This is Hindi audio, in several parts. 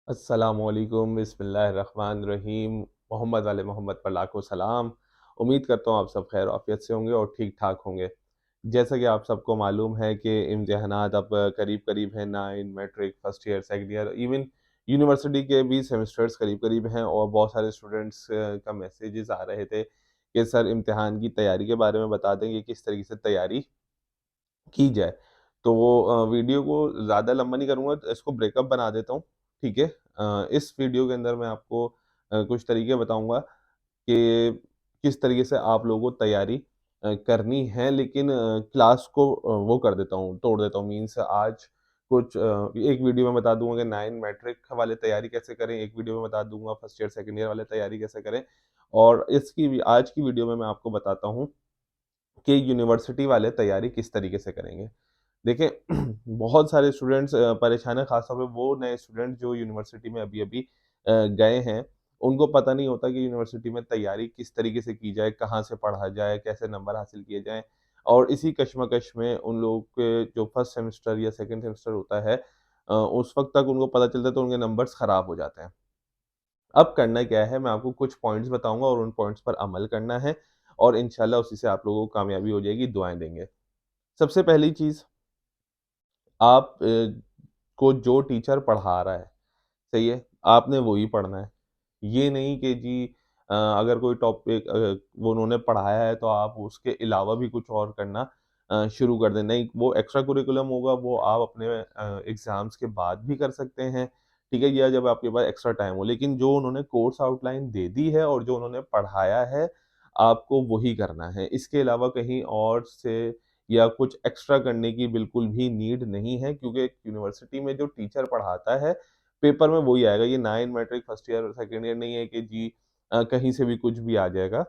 अस्सलामुअलैकुम, बिस्मिल्लाहिर्रहमानिर्रहीम। मोहम्मद वाले मोहम्मद पर लाखों सलाम। उम्मीद करता हूँ आप सब खैर आफ़ियत से होंगे और ठीक-ठाक होंगे। जैसा कि आप सबको मालूम है कि इम्तिहानात अब करीब-करीब हैं, 9 matric, first year, second year, even university के भी सेमेस्टर्स करीब-करीब हैं और बहुत सारे स्टूडेंट्स का मैसेजेस आ रहे थे कि सर इम्तिहान की तैयारी के बारे में बता दें कि किस तरीके से तैयारी की जाए। तो वो वीडियो को ज़्यादा लंबा नहीं करूँगा, तो इसको ब्रेकअप बना देता हूँ, ठीक है? इस वीडियो के अंदर मैं आपको कुछ तरीके बताऊँगा कि किस तरीके से आप लोगों को तैयारी करनी है, लेकिन क्लास को वो कर देता हूँ, तोड़ देता हूँ। मीन्स आज कुछ एक वीडियो में बता दूँगा कि 9 मैट्रिक वाले तैयारी कैसे करें, एक वीडियो में बता दूँगा फर्स्ट ईयर, सेकंड ईयर वाले तैयारी कैसे करें और इसकी भी आज की वीडियो में मैं आपको बताता हूँ कि यूनिवर्सिटी वाले तैयारी किस तरीके से करेंगे। देखिए बहुत सारे स्टूडेंट्स परेशान हैं, ख़ास तौर पे वो नए स्टूडेंट जो यूनिवर्सिटी में अभी-अभी गए हैं। उनको पता नहीं होता कि यूनिवर्सिटी में तैयारी किस तरीके से की जाए, कहाँ से पढ़ा जाए, कैसे नंबर हासिल किए जाएँ और इसी कशमकश में उन लोगों के जो फर्स्ट सेमेस्टर या सेकंड सेमेस्टर होता है उस वक़्त तक उनको पता चलता है तो उनके नंबर्स ख़राब हो जाते हैं। अब करना क्या है, मैं आपको कुछ पॉइंट्स बताऊँगा और उन पॉइंट्स पर अमल करना है और इंशाल्लाह उसी से आप लोगों को कामयाबी हो जाएगी, दुआएँ देंगे। सबसे पहली चीज़ आप को जो टीचर पढ़ा रहा है, सही है? आपने वो ही पढ़ना है। ये नहीं कि जी अगर कोई टॉपिक वो उन्होंने पढ़ाया है तो आप उसके अलावा भी कुछ और करना शुरू कर दें। नहीं, वो एक्स्ट्रा करिकुलम होगा वो आप अपने एग्ज़ाम्स के बाद भी कर सकते हैं, ठीक है? या जब आपके पास एक्स्ट्रा टाइम हो। लेकिन जो उन्होंने कोर्स आउटलाइन दे दी है और जो उन्होंने पढ़ाया है, आपको वही करना है। इसके अलावा कहीं और से या कुछ एक्स्ट्रा करने की बिल्कुल भी नीड नहीं है क्योंकि यूनिवर्सिटी में जो टीचर पढ़ाता है, पेपर में वही आएगा। ये 9 मैट्रिक फर्स्ट ईयर और सेकंड ईयर नहीं है कि जी कहीं से भी कुछ भी आ जाएगा।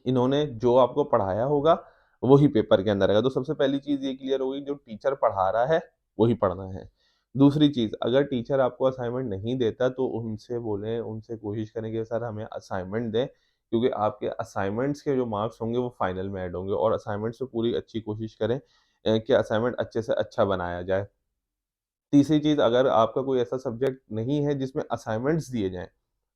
इन्होंने जो आपको पढ़ाया होगा, वही पेपर के अंदर आएगा। तो सबसे पहली चीज़ ये क्लियर हो गई जो टीचर पढ़ा रहा है, वही पढ़ना है। दूसरी चीज़ अगर टीचर आपको असाइनमेंट नहीं देता तो उनसे बोलें, उनसे कोशिश करें कि सर हमें असाइनमेंट दें, क्योंकि आपके असाइनमेंट्स के जो मार्क्स होंगे वो फाइनल में ऐड होंगे और असाइनमेंट्स में पूरी अच्छी कोशिश करें कि असाइनमेंट अच्छे से अच्छा बनाया जाए। तीसरी चीज़ अगर आपका कोई ऐसा सब्जेक्ट नहीं है जिसमें असाइनमेंट्स दिए जाएँ,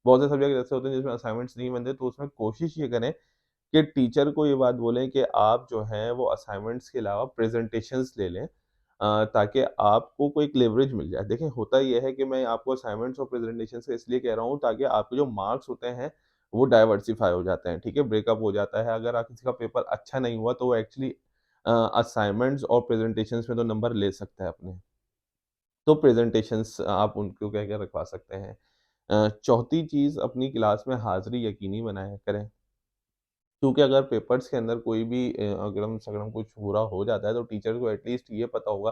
बहुत से सब्जेक्ट ऐसे होते हैं जिसमें असाइनमेंट्स नहीं बनते, तो उसमें कोशिश ये करें कि टीचर को ये बात बोलें कि आप जो हैं वो असाइनमेंट्स के अलावा प्रेज़ेंटेशंस ले लें ताकि आपको कोई एक लेवरेज मिल जाए। देखिए होता ये है कि मैं आपको असाइनमेंट्स और प्रेज़ेंटेशंस इसलिए कह रहा हूँ ताकि आपके जो मार्क्स होते हैं वो डाइवर्सिफ़ाई हो जाते हैं, ठीक है? ब्रेकअप हो जाता है। अगर आप किसी का पेपर अच्छा नहीं हुआ तो वो एक्चुअली असाइनमेंट्स और प्रेज़ेंटेशंस में तो नंबर ले सकता है अपने। तो प्रेज़ेंटेशंस आप उनको कह के रखवा सकते हैं। चौथी चीज़ अपनी क्लास में हाज़िरी यकीनी बनाया करें। क्योंकि अगर पेपर्स के अंदर कोई भी अगड़म-सगड़म कुछ बुरा हो जाता है, तो टीचर को एटलीस्ट ये पता होगा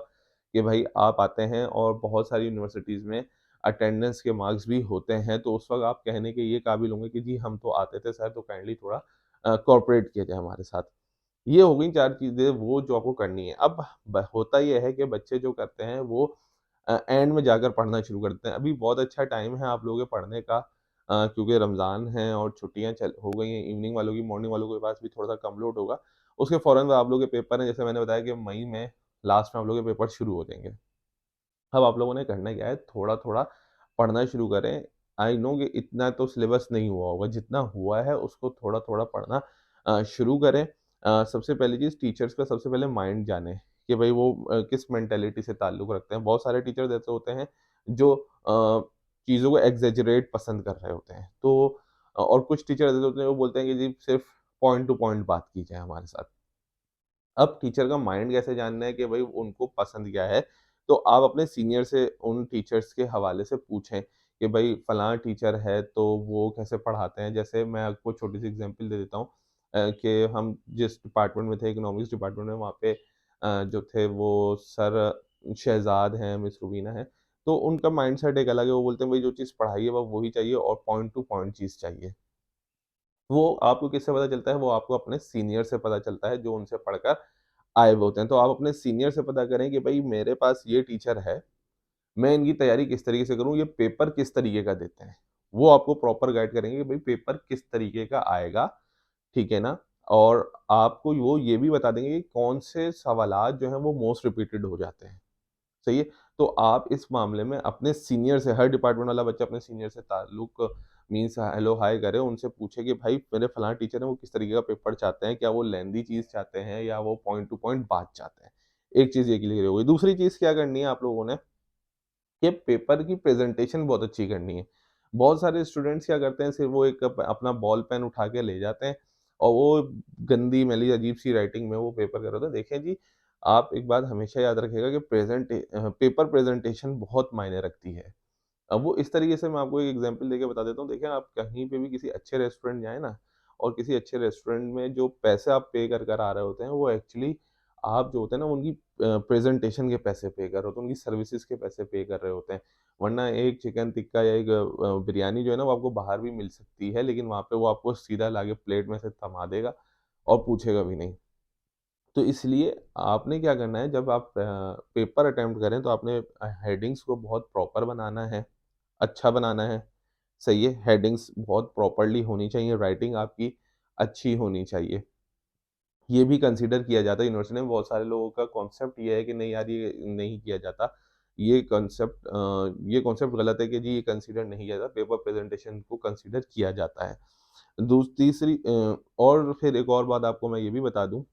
कि भाई आप आते हैं और बहुत सारी यूनिवर्सिटीज़ में अटेंडेंस के मार्क्स भी होते हैं, तो उस वक़्त आप कहने के ये काबिल होंगे कि जी हम तो आते थे सर, तो काइंडली थोड़ा कोऑपरेट किया जाए हमारे साथ। ये हो गई 4 चीज़ें वो जो आपको करनी है। अब ब होता ये है कि बच्चे जो करते हैं वो एंड में जाकर पढ़ना शुरू कर देते हैं। अभी बहुत अच्छा टाइम है आप लोगों के पढ़ने का क्योंकि रमज़ान है और छुट्टियाँ चल हो गई हैं, इवनिंग वालों की, मॉर्निंग वालों के पास भी थोड़ा-सा कम लोड होगा। उसके फ़ौरन बाद आप लोगों के पेपर हैं, जैसे मैंने बताया कि मई में लास्ट में आप लोगों के पेपर शुरू हो जाएँगे। अब आप लोगों ने करना क्या है, थोड़ा-थोड़ा पढ़ना शुरू करें। आई नो कि इतना तो सिलेबस नहीं हुआ होगा, जितना हुआ है उसको थोड़ा-थोड़ा पढ़ना शुरू करें। सबसे पहली चीज़ टीचर्स का सबसे पहले माइंड जानें कि भई वो किस मेंटालिटी से ताल्लुक़ रखते हैं। बहुत सारे टीचर्स ऐसे होते हैं जो चीज़ों को एक्ज़ैजरेट पसंद कर रहे होते हैं। तो और कुछ टीचर ऐसे होते हैं वो बोलते हैं कि जी सिर्फ़ पॉइंट टू पॉइंट बात की जाए हमारे साथ। अब टीचर का माइंड कैसे जानना है कि भई उनको पसंद क्या है, तो आप अपने सीनियर से उन टीचर्स के हवाले से पूछें कि भई फलाँ टीचर है तो वो कैसे पढ़ाते हैं। जैसे मैं आपको छोटी-सी एग्ज़ाम्पल दे देता हूँ कि हम जिस डिपार्टमेंट में थे इकोनॉमिक्स डिपार्टमेंट में वहाँ पे जो थे वो सर शहज़ाद हैं, मिस रुबीना हैं, तो उनका माइंडसेट एक अलग है। वो बोलते हैं भई जो चीज़ पढ़ाई है वो वही चाहिए और पॉइंट टू पॉइंट चीज़ चाहिए। वो आपको किससे पता चलता है? वो आपको अपने सीनियर से पता चलता है जो उनसे पढ़कर आए हुए होते हैं। तो आप अपने सीनियर से पता करें कि भई मेरे पास ये टीचर है, मैं इनकी तैयारी किस तरीके से करूँ, ये पेपर किस तरीके का देते हैं। वो आपको प्रॉपर गाइड करेंगे कि भई पेपर किस तरीके का आएगा, ठीक है ना? और आपको वो ये भी बता देंगे कि कौन से सवालात जो हैं वो मोस्ट रिपीटेड हो जाते हैं, सही है? तो आप इस मामले में अपने सीनियर से, हर डिपार्टमेंट वाला बच्चा अपने सीनियर से ताल्लुक मीन्स हेलो हाय करे, उनसे पूछे कि भाई मेरे फलाँ टीचर हैं वो किस तरीके का पेपर चाहते हैं? क्या वो लेंथी चीज़ चाहते हैं या वो पॉइंट टू पॉइंट बात चाहते हैं? एक चीज़ ये क्लियर हो गई। दूसरी चीज़ क्या करनी है आप लोगों ने कि पेपर की प्रेज़ेंटेशन बहुत अच्छी करनी है। बहुत सारे स्टूडेंट्स क्या करते हैं, सिर्फ़ वो एक अपना बॉल पेन उठा के ले जाते हैं और वो गंदी मैली अजीब-सी राइटिंग में वो पेपर कर रहे होते हैं। देखें जी, आप एक बात हमेशा याद रखिएगा कि पेपर प्रेज़ेंटेशन बहुत मायने रखती है। अब वो इस तरीके से मैं आपको एक एग्ज़ाम्पल देके बता देता हूँ। देखिए, आप कहीं पे भी किसी अच्छे रेस्टोरेंट जाएँ ना और किसी अच्छे रेस्टोरेंट में जो पैसे आप पे कर कर आ रहे होते हैं, वो एक्चुअली आप जो होते हैं ना, उनकी प्रेज़ेंटेशन के पैसे पे कर रहे होते हैं, उनकी सर्विसेज़ के पैसे पे कर रहे होते हैं। वरना एक चिकन टिक्का या एक बिरयानी जो है ना, वो आपको बाहर भी मिल सकती है, लेकिन वहाँ पे वो आपको सीधा लाके प्लेट में से थमा देगा और पूछेगा भी नहीं। तो इसलिए आपने क्या करना है, जब आप पेपर अटेम्प्ट करें तो आपने हेडिंग्स को बहुत प्रॉपर बनाना है, अच्छा बनाना है, सही है? हेडिंग्स बहुत प्रॉपर्ली होनी चाहिए, राइटिंग आपकी अच्छी होनी चाहिए। ये भी कंसीडर किया जाता है यूनिवर्सिटी में, बहुत सारे लोगों का कॉन्सेप्ट ये है कि नहीं यार, ये नहीं किया जाता। ये कॉन्सेप्ट गलत है कि जी ये कंसीडर नहीं किया जाता, पेपर प्रेज़ेंटेशन को कंसीडर किया जाता है। तीसरी और फिर एक और बात आपको मैं ये भी बता दूँ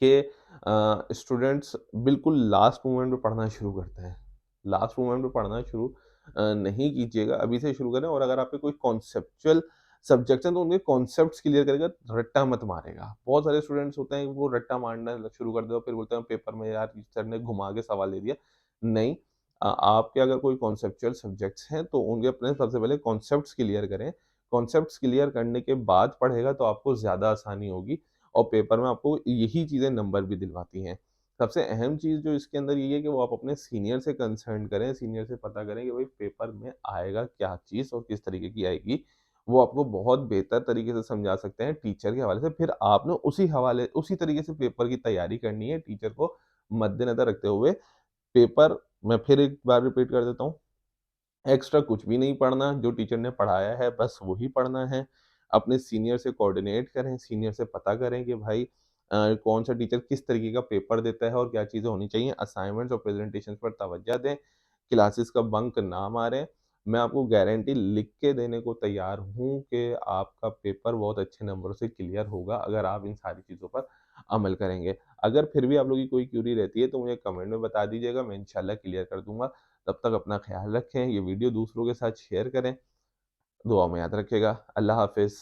कि स्टूडेंट्स बिल्कुल लास्ट मोमेंट में पढ़ना शुरू करते हैं। लास्ट मोमेंट में पढ़ना शुरू नहीं कीजिएगा, अभी से शुरू करें। और अगर आपके कोई कॉन्सेप्चुअल सब्जेक्ट्स हैं, तो उनके कॉन्सेप्ट्स क्लियर करेगा, रट्टा मत मारेगा। बहुत सारे स्टूडेंट्स होते हैं, वो रट्टा मारना शुरू कर देते और फिर बोलते हैं पेपर में यार सर ने घुमा के सवाल दे दिया। नहीं, आपके अगर कोई कॉन्सेप्चुअल सब्जेक्ट्स हैं, तो उनके अपने सबसे पहले कॉन्सेप्ट्स क्लियर करें। कॉन्सेप्ट्स क्लियर करने के बाद पढ़ेगा तो आपको ज़्यादा आसानी होगी और पेपर में आपको यही चीज़ें नंबर भी दिलवाती हैं। सबसे अहम चीज़ जो इसके अंदर ये है कि वो आप अपने सीनियर से कंसर्न करें, सीनियर से पता करें कि भाई पेपर में आएगा क्या चीज़ और किस तरीके की आएगी। वो आपको बहुत बेहतर तरीके से समझा सकते हैं टीचर के हवाले से। फिर आपने उसी तरीके से पेपर की तैयारी करनी है, टीचर को मद्देनज़र रखते हुए। पेपर मैं फिर एक बार रिपीट कर देता हूँ, एक्स्ट्रा कुछ भी नहीं पढ़ना, जो टीचर ने पढ़ाया है बस वही पढ़ना है। अपने सीनियर से कोऑर्डिनेट करें, सीनियर से पता करें कि भाई कौन-सा टीचर किस तरीके का पेपर देता है और क्या चीज़ें होनी चाहिए। असाइनमेंट्स और प्रेज़ेंटेशंस पर तवज्जो दें, क्लासेस का बंक ना मारें। मैं आपको गारंटी लिख के देने को तैयार हूँ कि आपका पेपर बहुत अच्छे नंबरों से क्लियर होगा, अगर आप इन सारी चीज़ों पर अमल करेंगे। अगर फिर भी आप लोगों की कोई क्वेरी रहती है, तो मुझे कमेंट में बता दीजिएगा, मैं इंशाल्लाह क्लियर कर दूँगा। तब तक अपना ख़्याल रखें, ये वीडियो दूसरों के साथ शेयर करें, दुआ में याद रखिएगा। अल्लाह हाफ़िज़।